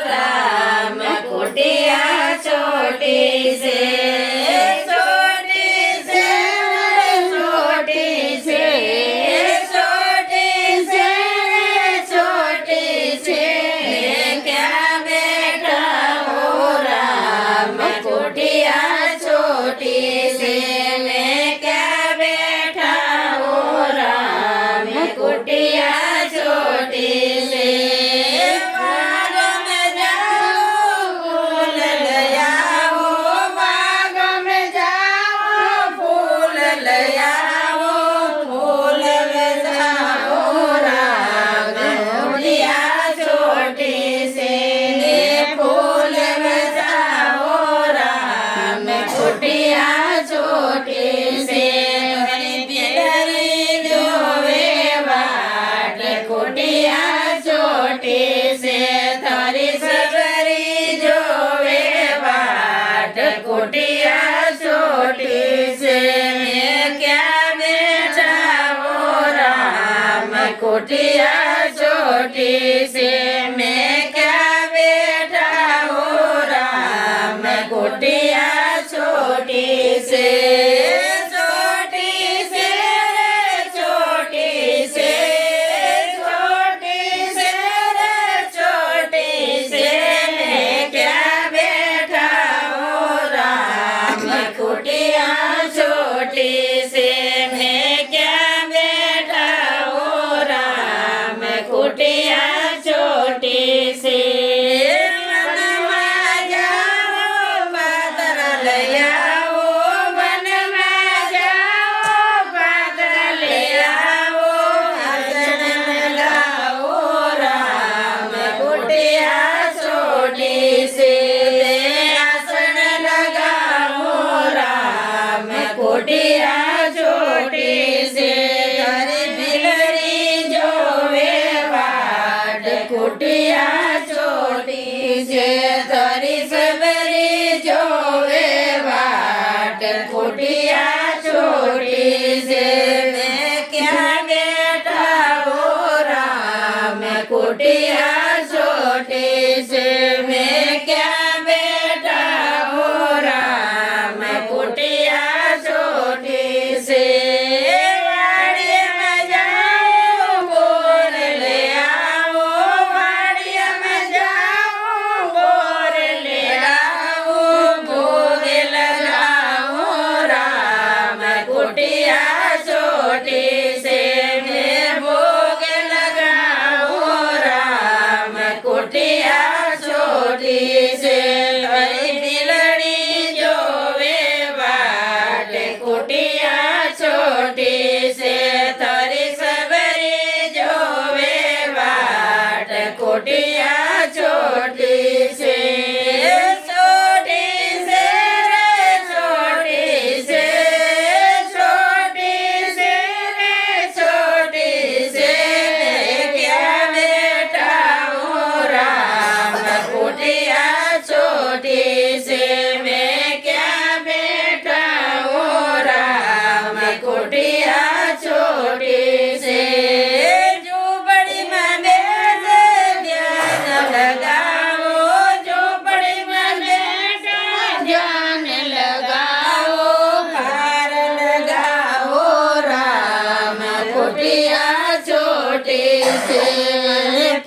राम कुटिया छोटी से छोटी से छोटी से छोटी से छोटी से क्या बैठा हो राम कुटिया छोटी से मैं क्या बैठा हो राम कुटिया छोटी से कुटिया छोटी से मैं क्या बैठा हो राम कुटिया छोटी से मैं क्या बैठा हो राम कुटिया छोटी से छोटी से छोटी से छोटी से छोटी से मैं क्या बैठा हो राम कुटिया छोटी से मैं क्या बैठा हो राम कुटिया छोटी से वन में जाओ बादल ले आओ वन में जाओ बादल ले आओ आसन लगाओ राम कुटिया छोटी से आसन लगाओ राम कुटिया छोटी से घर बिलरी जोवे बाट कुटिया छोटी से धरी सबरी जोवे बाट कुटिया छोटी से मैं क्या बैठा हो राम कुटिया छोटी से मैं क्या बैठा हो राम कुटिया छोटी से वाड़ी में जाओ बोर ले आओ वाड़ी में जाओ बोर ले आओ भोग लगाओ राम कुटिया छोटी से मैं भोग लगाओ राम कुटिया छोटी से हरी बिलड़ी जोवे बाट कुटिया छोटी से थरी सबरी जोवे बाट कुटिया छोटी से छोटी से छोटी से छोटी से छोटी से क्या बैठा हो राम कुटिया छोटी से मैं क्या बैठा हो राम कुटिया छोटी से झोपड़ी में बैठ ध्यान लगाओ झोपड़ी में बैठ ध्यान लगाओ पार लगाओ राम कुटिया छोटी से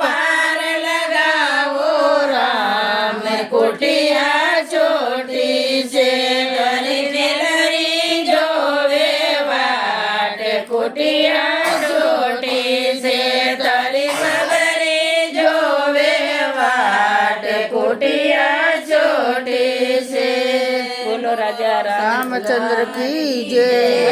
पार लगाओ राम कुटिया छोटी से गली बिलरी जोवे बाट कुटिया छोटी से तरी सबरी जोवे बाट कुटिया छोटी से बोलो राजा रामचंद्र की जय।